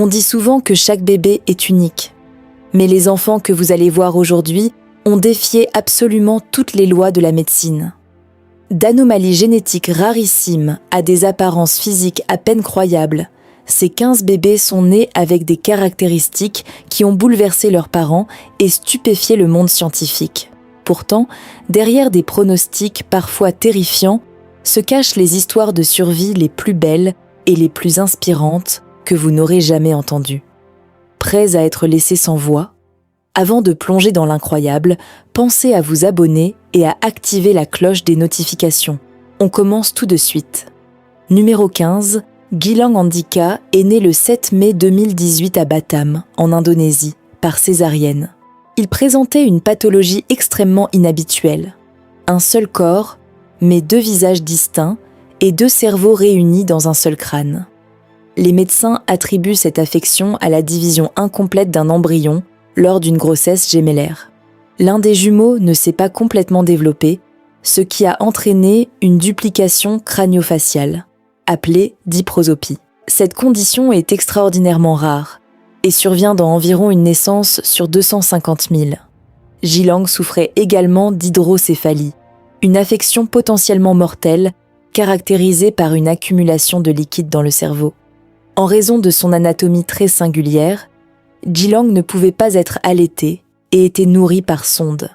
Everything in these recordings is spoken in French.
On dit souvent que chaque bébé est unique. Mais les enfants que vous allez voir aujourd'hui ont défié absolument toutes les lois de la médecine. D'anomalies génétiques rarissimes à des apparences physiques à peine croyables, ces 15 bébés sont nés avec des caractéristiques qui ont bouleversé leurs parents et stupéfié le monde scientifique. Pourtant, derrière des pronostics parfois terrifiants, se cachent les histoires de survie les plus belles et les plus inspirantes que vous n'aurez jamais entendues. Prêts à être laissés sans voix? Avant de plonger dans l'incroyable, pensez à vous abonner et à activer la cloche des notifications. On commence tout de suite. Numéro 15, Gilang Andika est né le 7 mai 2018 à Batam, en Indonésie, par césarienne. Il présentait une pathologie extrêmement inhabituelle. Un seul corps, mais 2 visages distincts et 2 cerveaux réunis dans un seul crâne. Les médecins attribuent cette affection à la division incomplète d'un embryon lors d'une grossesse gémellaire. L'un des jumeaux ne s'est pas complètement développé, ce qui a entraîné une duplication crânio-faciale, appelée diprosopie. Cette condition est extraordinairement rare et survient dans environ une naissance sur 250 000. Gilang souffrait également d'hydrocéphalie, une affection potentiellement mortelle caractérisée par une accumulation de liquide dans le cerveau. En raison de son anatomie très singulière, Gilang ne pouvait pas être allaité et était nourri par sonde.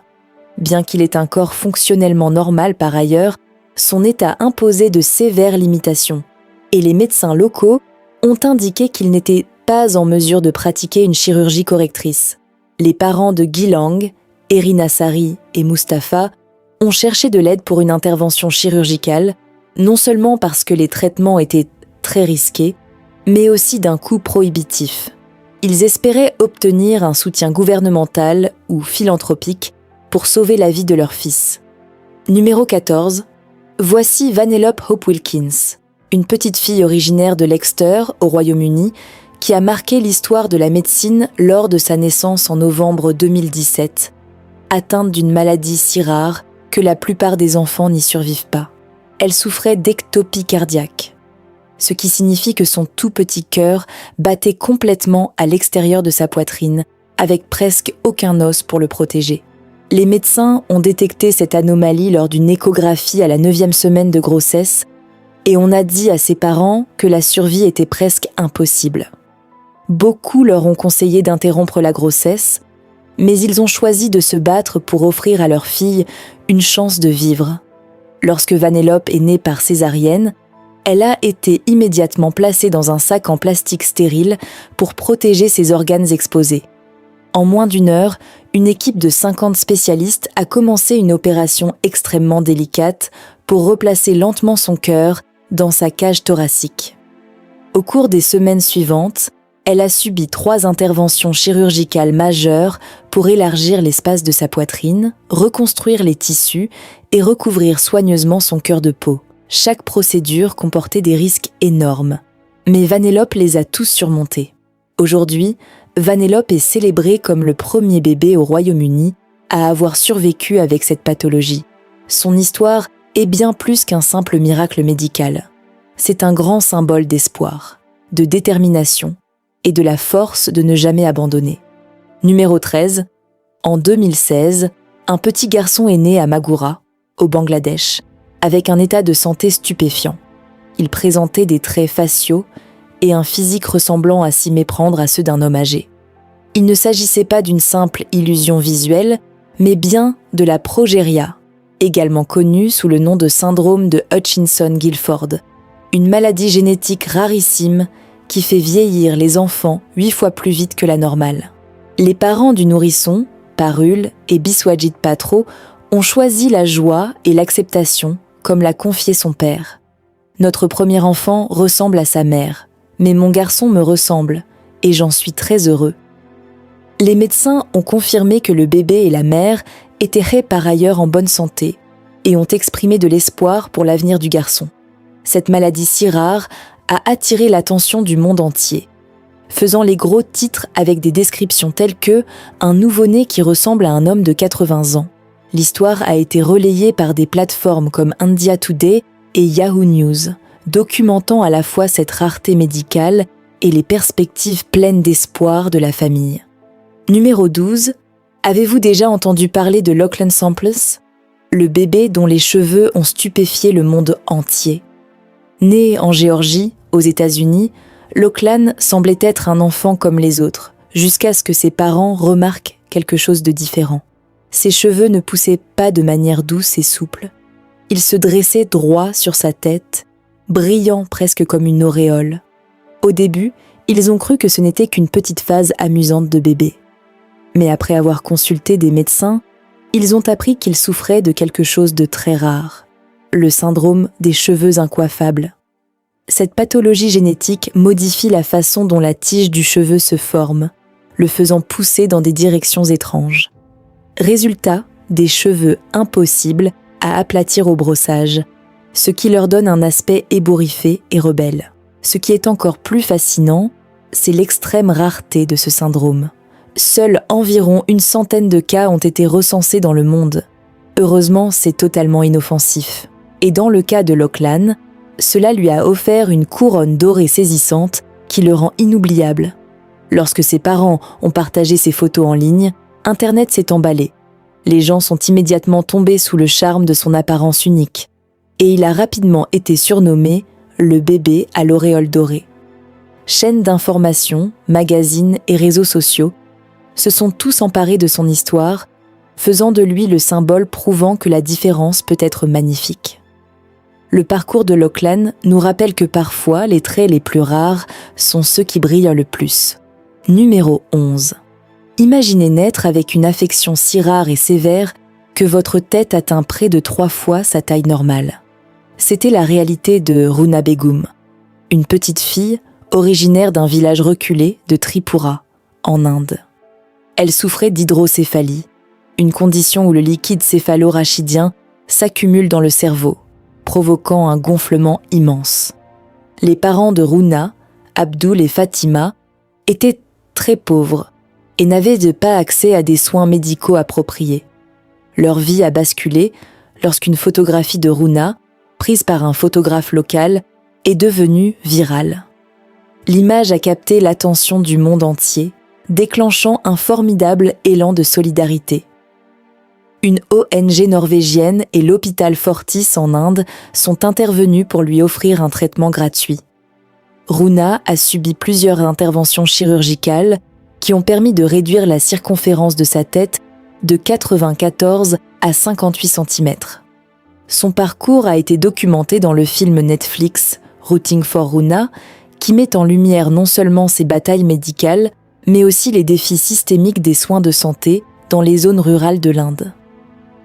Bien qu'il ait un corps fonctionnellement normal par ailleurs, son état imposait de sévères limitations, et les médecins locaux ont indiqué qu'il n'était pas en mesure de pratiquer une chirurgie correctrice. Les parents de Gilang, Erina Sari et Mustapha, ont cherché de l'aide pour une intervention chirurgicale, non seulement parce que les traitements étaient très risqués, mais aussi d'un coût prohibitif. Ils espéraient obtenir un soutien gouvernemental ou philanthropique pour sauver la vie de leur fils. Numéro 14. Voici Vanellope Hope Wilkins, une petite fille originaire de Leicester, au Royaume-Uni, qui a marqué l'histoire de la médecine lors de sa naissance en novembre 2017, atteinte d'une maladie si rare que la plupart des enfants n'y survivent pas. Elle souffrait d'ectopie cardiaque, ce qui signifie que son tout petit cœur battait complètement à l'extérieur de sa poitrine, avec presque aucun os pour le protéger. Les médecins ont détecté cette anomalie lors d'une échographie à la 9e semaine de grossesse et on a dit à ses parents que la survie était presque impossible. Beaucoup leur ont conseillé d'interrompre la grossesse, mais ils ont choisi de se battre pour offrir à leur fille une chance de vivre. Lorsque Vanellope est née par césarienne, elle a été immédiatement placée dans un sac en plastique stérile pour protéger ses organes exposés. En moins d'1 heure, une équipe de 50 spécialistes a commencé une opération extrêmement délicate pour replacer lentement son cœur dans sa cage thoracique. Au cours des semaines suivantes, elle a subi 3 interventions chirurgicales majeures pour élargir l'espace de sa poitrine, reconstruire les tissus et recouvrir soigneusement son cœur de peau. Chaque procédure comportait des risques énormes, mais Vanellope les a tous surmontés. Aujourd'hui, Vanellope est célébrée comme le premier bébé au Royaume-Uni à avoir survécu avec cette pathologie. Son histoire est bien plus qu'un simple miracle médical. C'est un grand symbole d'espoir, de détermination et de la force de ne jamais abandonner. Numéro 13. En 2016, un petit garçon est né à Maghura, au Bangladesh, avec un état de santé stupéfiant. Il présentait des traits faciaux et un physique ressemblant à s'y méprendre à ceux d'un homme âgé. Il ne s'agissait pas d'une simple illusion visuelle, mais bien de la progéria, également connue sous le nom de syndrome de Hutchinson-Gilford, une maladie génétique rarissime qui fait vieillir les enfants 8 fois plus vite que la normale. Les parents du nourrisson, Parul et Biswajit Patro, ont choisi la joie et l'acceptation, comme l'a confié son père. Notre premier enfant ressemble à sa mère, mais mon garçon me ressemble, et j'en suis très heureux. Les médecins ont confirmé que le bébé et la mère étaient par ailleurs en bonne santé, et ont exprimé de l'espoir pour l'avenir du garçon. Cette maladie si rare a attiré l'attention du monde entier, faisant les gros titres avec des descriptions telles que « un nouveau-né qui ressemble à un homme de 80 ans ». L'histoire a été relayée par des plateformes comme India Today et Yahoo News, documentant à la fois cette rareté médicale et les perspectives pleines d'espoir de la famille. Numéro 12. Avez-vous déjà entendu parler de Lachlan Samples, le bébé dont les cheveux ont stupéfié le monde entier? Né en Géorgie, aux États-Unis, Lachlan semblait être un enfant comme les autres, jusqu'à ce que ses parents remarquent quelque chose de différent. Ses cheveux ne poussaient pas de manière douce et souple. Ils se dressaient droit sur sa tête, brillant presque comme une auréole. Au début, ils ont cru que ce n'était qu'une petite phase amusante de bébé. Mais après avoir consulté des médecins, ils ont appris qu'il souffrait de quelque chose de très rare, le syndrome des cheveux incoiffables. Cette pathologie génétique modifie la façon dont la tige du cheveu se forme, le faisant pousser dans des directions étranges. Résultat, des cheveux impossibles à aplatir au brossage, ce qui leur donne un aspect ébouriffé et rebelle. Ce qui est encore plus fascinant, c'est l'extrême rareté de ce syndrome. Seuls environ 100 de cas ont été recensés dans le monde. Heureusement, c'est totalement inoffensif. Et dans le cas de Lachlan, cela lui a offert une couronne dorée saisissante qui le rend inoubliable. Lorsque ses parents ont partagé ses photos en ligne, Internet s'est emballé. Les gens sont immédiatement tombés sous le charme de son apparence unique. Et il a rapidement été surnommé « le bébé à l'auréole dorée ». Chaînes d'information, magazines et réseaux sociaux se sont tous emparés de son histoire, faisant de lui le symbole prouvant que la différence peut être magnifique. Le parcours de Lachlan nous rappelle que parfois les traits les plus rares sont ceux qui brillent le plus. Numéro 11. Imaginez naître avec une affection si rare et sévère que votre tête atteint près de 3 fois sa taille normale. C'était la réalité de Runa Begum, une petite fille originaire d'un village reculé de Tripura, en Inde. Elle souffrait d'hydrocéphalie, une condition où le liquide céphalo-rachidien s'accumule dans le cerveau, provoquant un gonflement immense. Les parents de Runa, Abdul et Fatima, étaient très pauvres et n'avaient pas accès à des soins médicaux appropriés. Leur vie a basculé lorsqu'une photographie de Runa, prise par un photographe local, est devenue virale. L'image a capté l'attention du monde entier, déclenchant un formidable élan de solidarité. Une ONG norvégienne et l'hôpital Fortis en Inde sont intervenus pour lui offrir un traitement gratuit. Runa a subi plusieurs interventions chirurgicales qui ont permis de réduire la circonférence de sa tête de 94 à 58 cm. Son parcours a été documenté dans le film Netflix Rooting for Runa, qui met en lumière non seulement ses batailles médicales, mais aussi les défis systémiques des soins de santé dans les zones rurales de l'Inde.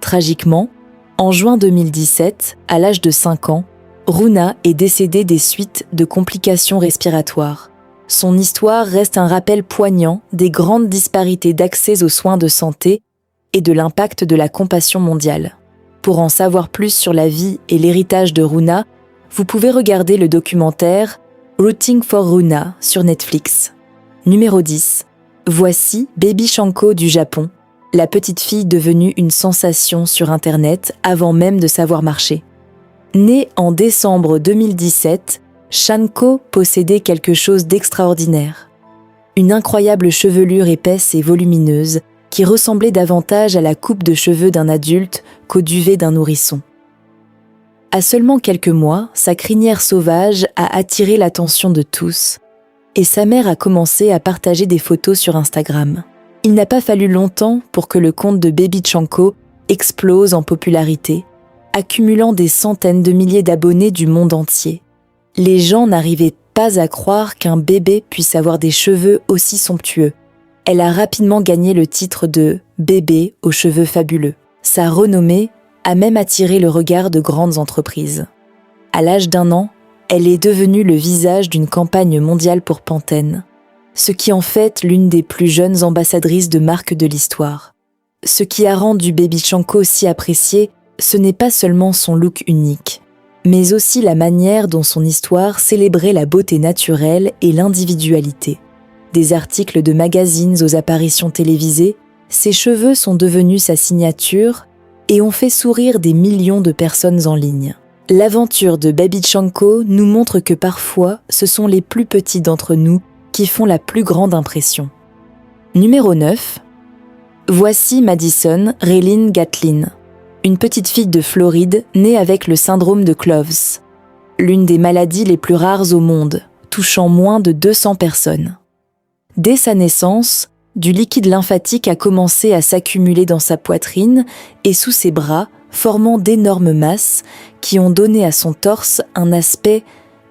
Tragiquement, en juin 2017, à l'âge de 5 ans, Runa est décédée des suites de complications respiratoires. Son histoire reste un rappel poignant des grandes disparités d'accès aux soins de santé et de l'impact de la compassion mondiale. Pour en savoir plus sur la vie et l'héritage de Runa, vous pouvez regarder le documentaire Rooting for Runa sur Netflix. Numéro 10. Voici Baby Shanko du Japon, la petite fille devenue une sensation sur Internet avant même de savoir marcher. Née en décembre 2017, Shanko possédait quelque chose d'extraordinaire. Une incroyable chevelure épaisse et volumineuse qui ressemblait davantage à la coupe de cheveux d'un adulte qu'au duvet d'un nourrisson. À seulement quelques mois, sa crinière sauvage a attiré l'attention de tous, et sa mère a commencé à partager des photos sur Instagram. Il n'a pas fallu longtemps pour que le compte de Baby Shanko explose en popularité, accumulant des centaines de milliers d'abonnés du monde entier. Les gens n'arrivaient pas à croire qu'un bébé puisse avoir des cheveux aussi somptueux. Elle a rapidement gagné le titre de « bébé aux cheveux fabuleux ». Sa renommée a même attiré le regard de grandes entreprises. À l'âge d'1 an, elle est devenue le visage d'une campagne mondiale pour Pantene, ce qui en fait l'une des plus jeunes ambassadrices de marque de l'histoire. Ce qui a rendu Baby Shanko si appréciée, ce n'est pas seulement son look unique, mais aussi la manière dont son histoire célébrait la beauté naturelle et l'individualité. Des articles de magazines aux apparitions télévisées, ses cheveux sont devenus sa signature et ont fait sourire des millions de personnes en ligne. L'aventure de Baby Shanko nous montre que parfois, ce sont les plus petits d'entre nous qui font la plus grande impression. Numéro 9. Voici Madison Raylene Gatlin, une petite fille de Floride née avec le syndrome de Cloves, l'une des maladies les plus rares au monde, touchant moins de 200 personnes. Dès sa naissance, du liquide lymphatique a commencé à s'accumuler dans sa poitrine et sous ses bras, formant d'énormes masses qui ont donné à son torse un aspect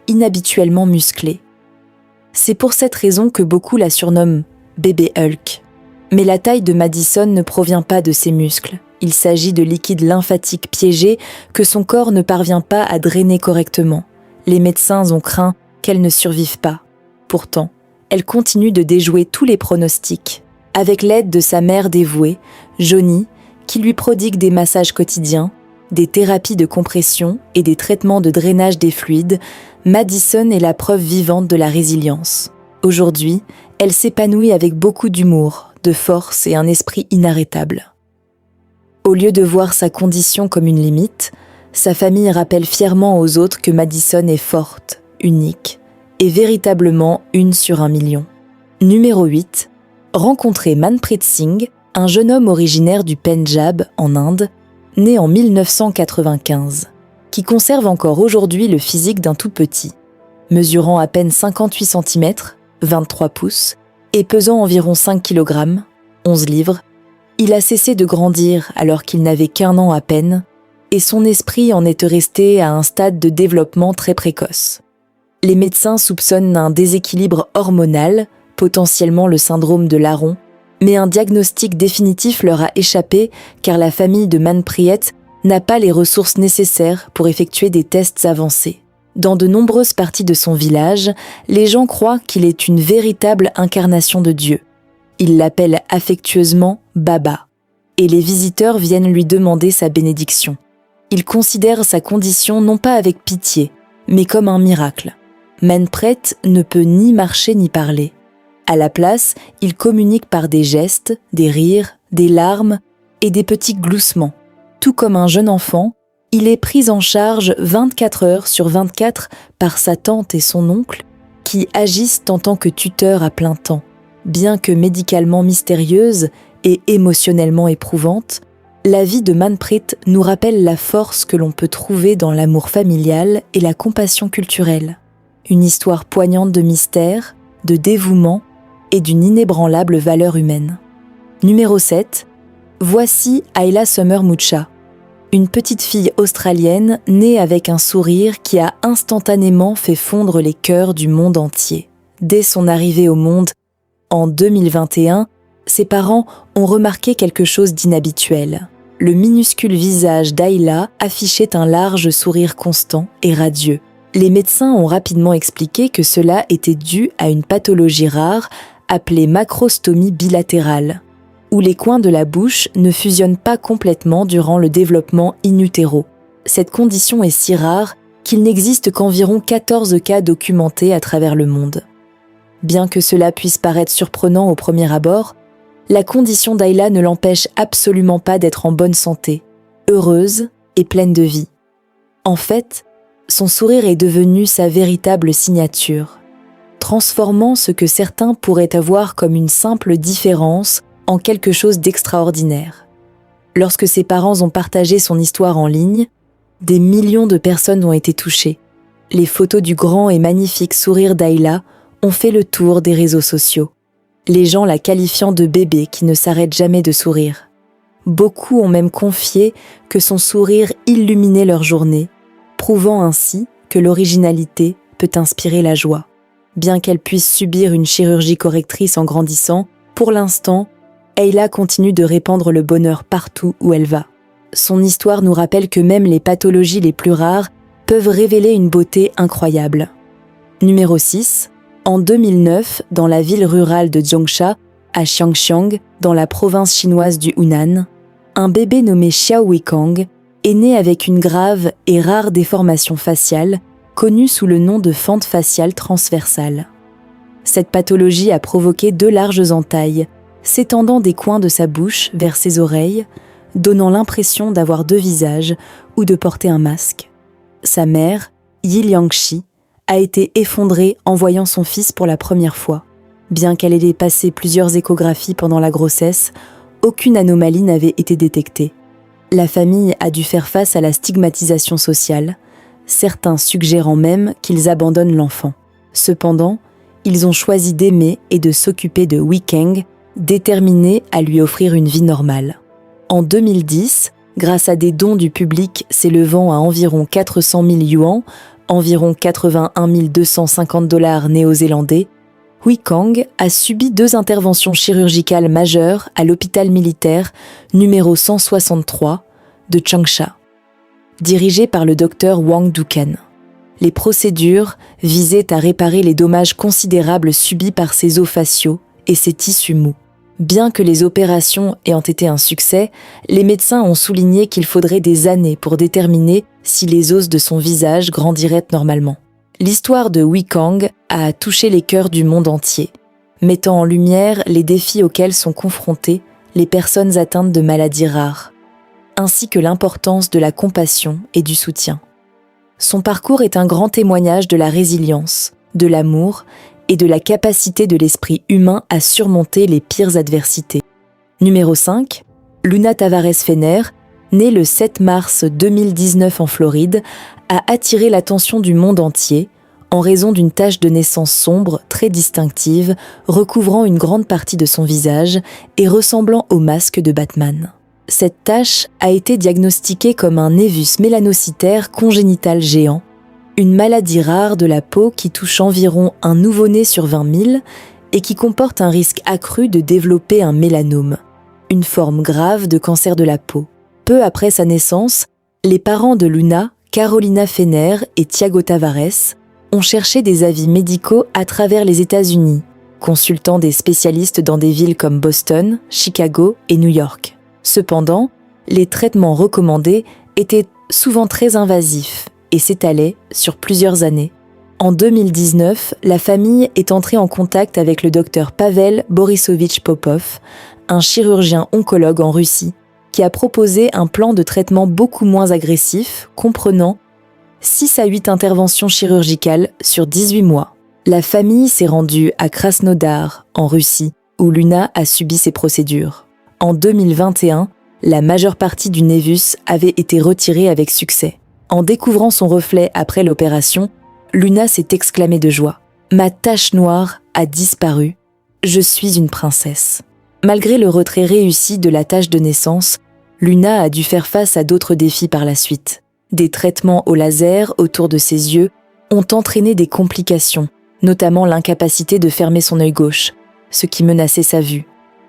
inhabituellement musclé. C'est pour cette raison que beaucoup la surnomment bébé Hulk. Mais la taille de Madison ne provient pas de ses muscles. Il s'agit de liquide lymphatique piégé que son corps ne parvient pas à drainer correctement. Les médecins ont craint qu'elle ne survive pas. Pourtant, elle continue de déjouer tous les pronostics, avec l'aide de sa mère dévouée, Johnny, qui lui prodigue des massages quotidiens, des thérapies de compression et des traitements de drainage des fluides. Madison est la preuve vivante de la résilience. Aujourd'hui, elle s'épanouit avec beaucoup d'humour, de force et un esprit inarrêtable. Au lieu de voir sa condition comme une limite, sa famille rappelle fièrement aux autres que Madison est forte, unique, et véritablement une sur 1 million. Numéro 8. Rencontrer Manpreet Singh, un jeune homme originaire du Pendjab, en Inde, né en 1995, qui conserve encore aujourd'hui le physique d'un tout petit. Mesurant à peine 58 cm, 23 pouces, et pesant environ 5 kg, 11 livres, il a cessé de grandir alors qu'il n'avait qu'1 an à peine, et son esprit en est resté à un stade de développement très précoce. Les médecins soupçonnent un déséquilibre hormonal, potentiellement le syndrome de Laron, mais un diagnostic définitif leur a échappé car la famille de Manpreet n'a pas les ressources nécessaires pour effectuer des tests avancés. Dans de nombreuses parties de son village, les gens croient qu'il est une véritable incarnation de Dieu. Ils l'appellent affectueusement Baba, et les visiteurs viennent lui demander sa bénédiction. Ils considèrent sa condition non pas avec pitié, mais comme un miracle. Manpreet ne peut ni marcher ni parler. À la place, il communique par des gestes, des rires, des larmes et des petits gloussements. Tout comme un jeune enfant, il est pris en charge 24 heures sur 24 par sa tante et son oncle, qui agissent en tant que tuteurs à plein temps. Bien que médicalement mystérieuse et émotionnellement éprouvante, la vie de Manpreet nous rappelle la force que l'on peut trouver dans l'amour familial et la compassion culturelle. Une histoire poignante de mystère, de dévouement et d'une inébranlable valeur humaine. Numéro 7. Voici Ayla Summer Mucha, une petite fille australienne née avec un sourire qui a instantanément fait fondre les cœurs du monde entier. Dès son arrivée au monde, en 2021, ses parents ont remarqué quelque chose d'inhabituel. Le minuscule visage d'Ayla affichait un large sourire constant et radieux. Les médecins ont rapidement expliqué que cela était dû à une pathologie rare appelée macrostomie bilatérale, où les coins de la bouche ne fusionnent pas complètement durant le développement in utero. Cette condition est si rare qu'il n'existe qu'environ 14 cas documentés à travers le monde. Bien que cela puisse paraître surprenant au premier abord, la condition d'Ayla ne l'empêche absolument pas d'être en bonne santé, heureuse et pleine de vie. En fait, son sourire est devenu sa véritable signature, transformant ce que certains pourraient avoir comme une simple différence en quelque chose d'extraordinaire. Lorsque ses parents ont partagé son histoire en ligne, des millions de personnes ont été touchées. Les photos du grand et magnifique sourire d'Ayla ont fait le tour des réseaux sociaux, les gens la qualifiant de bébé qui ne s'arrête jamais de sourire. Beaucoup ont même confié que son sourire illuminait leur journée, prouvant ainsi que l'originalité peut inspirer la joie. Bien qu'elle puisse subir une chirurgie correctrice en grandissant, pour l'instant, Ayla continue de répandre le bonheur partout où elle va. Son histoire nous rappelle que même les pathologies les plus rares peuvent révéler une beauté incroyable. Numéro 6. En 2009, dans la ville rurale de Zhongsha, à Xiangxiang, dans la province chinoise du Hunan, un bébé nommé Xiao Weikang est né avec une grave et rare déformation faciale, connue sous le nom de fente faciale transversale. Cette pathologie a provoqué 2 larges entailles, s'étendant des coins de sa bouche vers ses oreilles, donnant l'impression d'avoir 2 visages ou de porter un masque. Sa mère, Yi Liangxi, a été effondrée en voyant son fils pour la première fois. Bien qu'elle ait passé plusieurs échographies pendant la grossesse, aucune anomalie n'avait été détectée. La famille a dû faire face à la stigmatisation sociale, certains suggérant même qu'ils abandonnent l'enfant. Cependant, ils ont choisi d'aimer et de s'occuper de Wei Kang, déterminés à lui offrir une vie normale. En 2010, grâce à des dons du public s'élevant à environ 400 000 yuans, environ 81 250 $ néo-zélandais, Wei Kang a subi 2 interventions chirurgicales majeures à l'hôpital militaire numéro 163 de Changsha, dirigé par le docteur Wang Dukan. Les procédures visaient à réparer les dommages considérables subis par ses os faciaux et ses tissus mous. Bien que les opérations ayant été un succès, les médecins ont souligné qu'il faudrait des années pour déterminer si les os de son visage grandiraient normalement. L'histoire de Wei Kang a touché les cœurs du monde entier, mettant en lumière les défis auxquels sont confrontées les personnes atteintes de maladies rares, ainsi que l'importance de la compassion et du soutien. Son parcours est un grand témoignage de la résilience, de l'amour et de la capacité de l'esprit humain à surmonter les pires adversités. Numéro 5, Luna Tavares Fener, née le 7 mars 2019 en Floride, a attiré l'attention du monde entier en raison d'une tache de naissance sombre très distinctive, recouvrant une grande partie de son visage et ressemblant au masque de Batman. Cette tache a été diagnostiquée comme un névus mélanocytaire congénital géant, une maladie rare de la peau qui touche environ un nouveau-né sur 20 000 et qui comporte un risque accru de développer un mélanome, une forme grave de cancer de la peau. Peu après sa naissance, les parents de Luna, Carolina Fener et Thiago Tavares, ont cherché des avis médicaux à travers les États-Unis, consultant des spécialistes dans des villes comme Boston, Chicago et New York. Cependant, les traitements recommandés étaient souvent très invasifs et s'étalaient sur plusieurs années. En 2019, la famille est entrée en contact avec le docteur Pavel Borisovitch Popov, un chirurgien oncologue en Russie, qui a proposé un plan de traitement beaucoup moins agressif, comprenant 6 à 8 interventions chirurgicales sur 18 mois. La famille s'est rendue à Krasnodar, en Russie, où Luna a subi ces procédures. En 2021, la majeure partie du névus avait été retirée avec succès. En découvrant son reflet après l'opération, Luna s'est exclamée de joie. « Ma tache noire a disparu. Je suis une princesse. » Malgré le retrait réussi de la tache de naissance, Luna a dû faire face à d'autres défis par la suite. Des traitements au laser autour de ses yeux ont entraîné des complications, notamment l'incapacité de fermer son œil gauche, ce qui menaçait sa vue.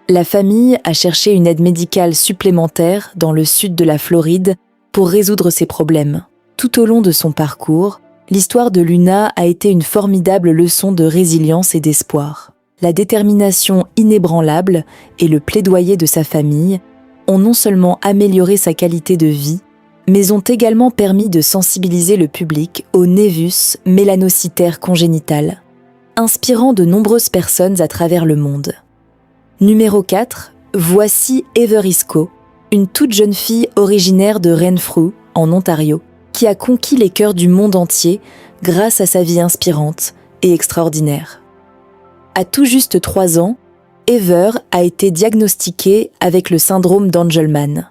La famille a cherché une aide médicale supplémentaire dans le sud de la Floride pour résoudre ces problèmes. Tout au long de son parcours, l'histoire de Luna a été une formidable leçon de résilience et d'espoir. La détermination inébranlable et le plaidoyer de sa famille ont non seulement amélioré sa qualité de vie, mais ont également permis de sensibiliser le public au névus mélanocytaire congénital, inspirant de nombreuses personnes à travers le monde. Numéro 4, voici Ever-Isco, une toute jeune fille originaire de Renfrew, en Ontario, qui a conquis les cœurs du monde entier grâce à sa vie inspirante et extraordinaire. À tout juste 3 ans, Ever a été diagnostiquée avec le syndrome d'Angelman,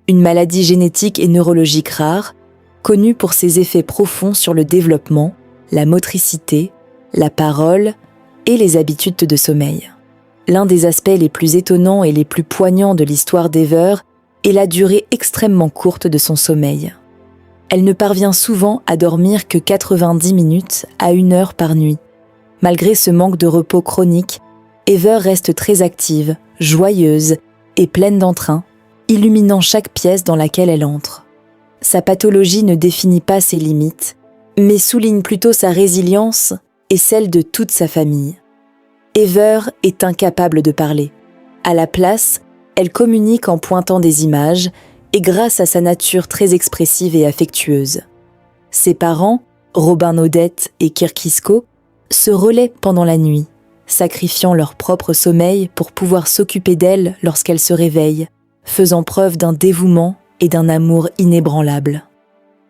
une maladie génétique et neurologique rare, connue pour ses effets profonds sur le développement, la motricité, la parole et les habitudes de sommeil. L'un des aspects les plus étonnants et les plus poignants de l'histoire d'Ever est la durée extrêmement courte de son sommeil. Elle ne parvient souvent à dormir que 90 minutes à 1 heure par nuit. Malgré ce manque de repos chronique, Ever reste très active, joyeuse et pleine d'entrain, illuminant chaque pièce dans laquelle elle entre. Sa pathologie ne définit pas ses limites, mais souligne plutôt sa résilience et celle de toute sa famille. Ever est incapable de parler. À la place, elle communique en pointant des images et grâce à sa nature très expressive et affectueuse. Ses parents, Robin Odette et Kirk Isco, se relaient pendant la nuit, sacrifiant leur propre sommeil pour pouvoir s'occuper d'elle lorsqu'elle se réveille, faisant preuve d'un dévouement et d'un amour inébranlable.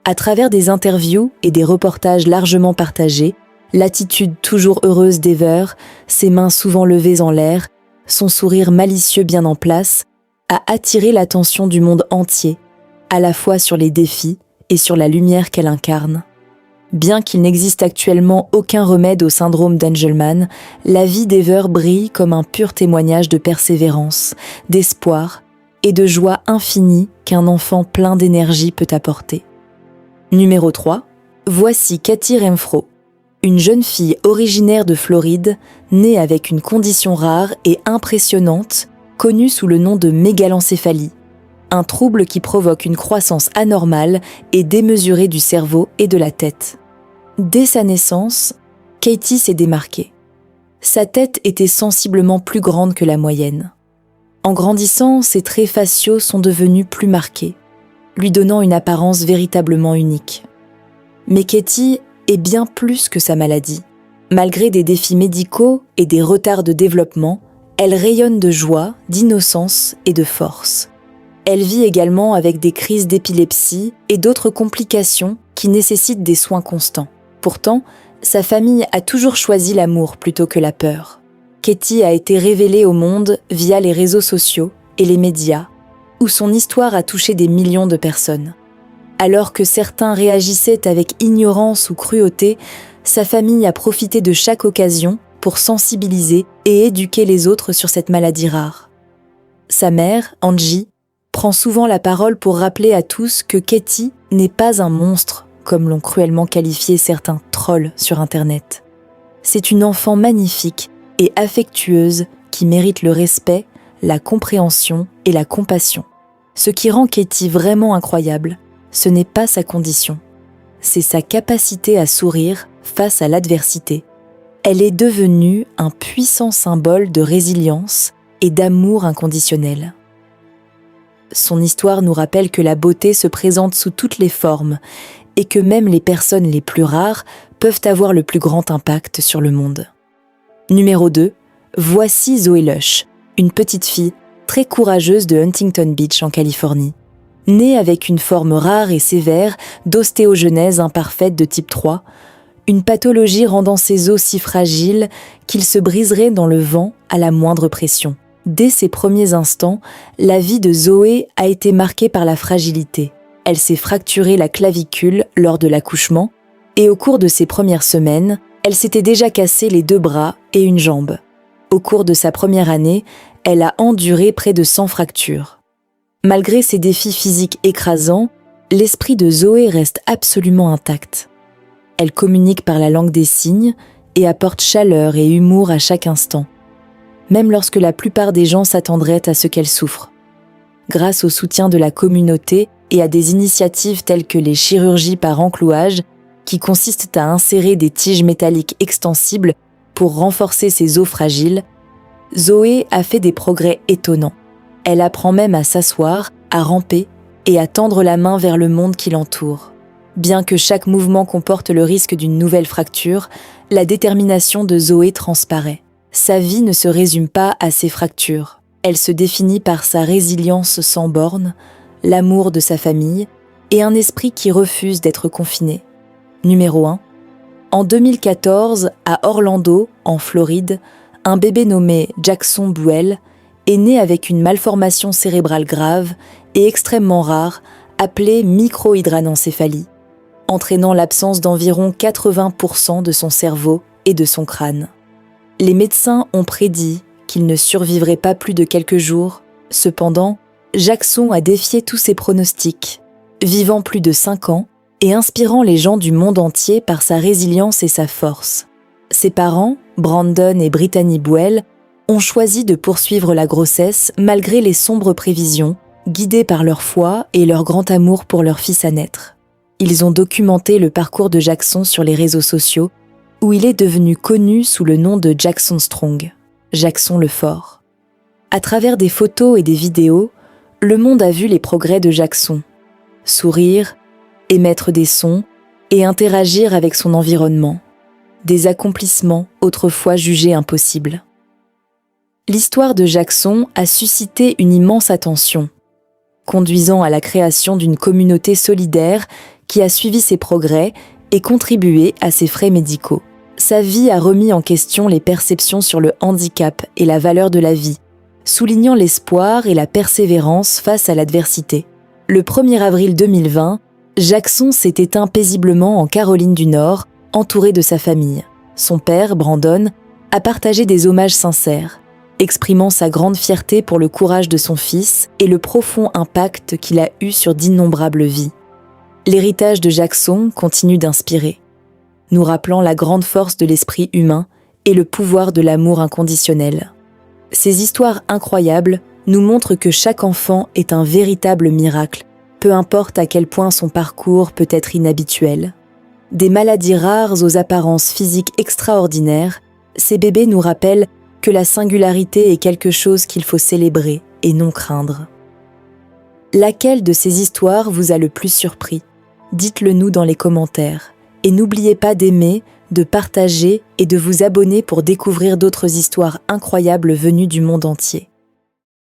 À travers des interviews et des reportages largement partagés, L'attitude toujours heureuse d'Ever, ses mains souvent levées en l'air, son sourire malicieux bien en place, a attiré l'attention du monde entier, à la fois sur les défis et sur la lumière qu'elle incarne. Bien qu'il n'existe actuellement aucun remède au syndrome d'Angelman, la vie d'Ever brille comme un pur témoignage de persévérance, d'espoir et de joie infinie qu'un enfant plein d'énergie peut apporter. Numéro 3. Voici Katie Renfro, une jeune fille originaire de Floride, née avec une condition rare et impressionnante, connue sous le nom de mégalencephalie, un trouble qui provoque une croissance anormale et démesurée du cerveau et de la tête. Dès sa naissance, Katie s'est démarquée. Sa tête était sensiblement plus grande que la moyenne. En grandissant, ses traits faciaux sont devenus plus marqués, lui donnant une apparence véritablement unique. Mais Katie est bien plus que sa maladie. Malgré des défis médicaux et des retards de développement, elle rayonne de joie, d'innocence et de force. Elle vit également avec des crises d'épilepsie et d'autres complications qui nécessitent des soins constants. Pourtant, sa famille a toujours choisi l'amour plutôt que la peur. Katie a été révélée au monde via les réseaux sociaux et les médias, où son histoire a touché des millions de personnes. Alors que certains réagissaient avec ignorance ou cruauté, sa famille a profité de chaque occasion pour sensibiliser et éduquer les autres sur cette maladie rare. Sa mère, Angie, prend souvent la parole pour rappeler à tous que Katie n'est pas un monstre, comme l'ont cruellement qualifié certains trolls sur Internet. C'est une enfant magnifique et affectueuse qui mérite le respect, la compréhension et la compassion. Ce qui rend Katie vraiment incroyable, ce n'est pas sa condition, c'est sa capacité à sourire face à l'adversité. Elle est devenue un puissant symbole de résilience et d'amour inconditionnel. Son histoire nous rappelle que la beauté se présente sous toutes les formes et que même les personnes les plus rares peuvent avoir le plus grand impact sur le monde. Numéro 2, voici Zoé Lush, une petite fille très courageuse de Huntington Beach en Californie. Née avec une forme rare et sévère d'ostéogenèse imparfaite de type 3, une pathologie rendant ses os si fragiles qu'ils se briseraient dans le vent à la moindre pression. Dès ses premiers instants, la vie de Zoé a été marquée par la fragilité. Elle s'est fracturé la clavicule lors de l'accouchement et au cours de ses premières semaines, elle s'était déjà cassé les 2 bras et une jambe. Au cours de sa première année, elle a enduré près de 100 fractures. Malgré ces défis physiques écrasants, l'esprit de Zoé reste absolument intact. Elle communique par la langue des signes et apporte chaleur et humour à chaque instant, même lorsque la plupart des gens s'attendraient à ce qu'elle souffre. Grâce au soutien de la communauté et à des initiatives telles que les chirurgies par enclouage, qui consistent à insérer des tiges métalliques extensibles pour renforcer ses os fragiles, Zoé a fait des progrès étonnants. Elle apprend même à s'asseoir, à ramper et à tendre la main vers le monde qui l'entoure. Bien que chaque mouvement comporte le risque d'une nouvelle fracture, la détermination de Zoé transparaît. Sa vie ne se résume pas à ses fractures. Elle se définit par sa résilience sans bornes, l'amour de sa famille et un esprit qui refuse d'être confiné. Numéro 1. En 2014, à Orlando, en Floride, un bébé nommé Jackson Buell est né avec une malformation cérébrale grave et extrêmement rare, appelée microhydranencephalie, entraînant l'absence d'environ 80% de son cerveau et de son crâne. Les médecins ont prédit qu'il ne survivrait pas plus de quelques jours. Cependant, Jackson a défié tous ses pronostics, vivant plus de 5 ans et inspirant les gens du monde entier par sa résilience et sa force. Ses parents, Brandon et Brittany Buell, ont choisi de poursuivre la grossesse malgré les sombres prévisions, guidés par leur foi et leur grand amour pour leur fils à naître. Ils ont documenté le parcours de Jackson sur les réseaux sociaux, où il est devenu connu sous le nom de Jackson Strong, Jackson le Fort. À travers des photos et des vidéos, le monde a vu les progrès de Jackson. Sourire, émettre des sons et interagir avec son environnement. Des accomplissements autrefois jugés impossibles. L'histoire de Jackson a suscité une immense attention, conduisant à la création d'une communauté solidaire qui a suivi ses progrès et contribué à ses frais médicaux. Sa vie a remis en question les perceptions sur le handicap et la valeur de la vie, soulignant l'espoir et la persévérance face à l'adversité. Le 1er avril 2020, Jackson s'est éteint paisiblement en Caroline du Nord, entouré de sa famille. Son père, Brandon, a partagé des hommages sincères, exprimant sa grande fierté pour le courage de son fils et le profond impact qu'il a eu sur d'innombrables vies. L'héritage de Jackson continue d'inspirer, nous rappelant la grande force de l'esprit humain et le pouvoir de l'amour inconditionnel. Ces histoires incroyables nous montrent que chaque enfant est un véritable miracle, peu importe à quel point son parcours peut être inhabituel. Des maladies rares aux apparences physiques extraordinaires, ces bébés nous rappellent que la singularité est quelque chose qu'il faut célébrer et non craindre. Laquelle de ces histoires vous a le plus surpris ? Dites-le nous dans les commentaires. Et n'oubliez pas d'aimer, de partager et de vous abonner pour découvrir d'autres histoires incroyables venues du monde entier.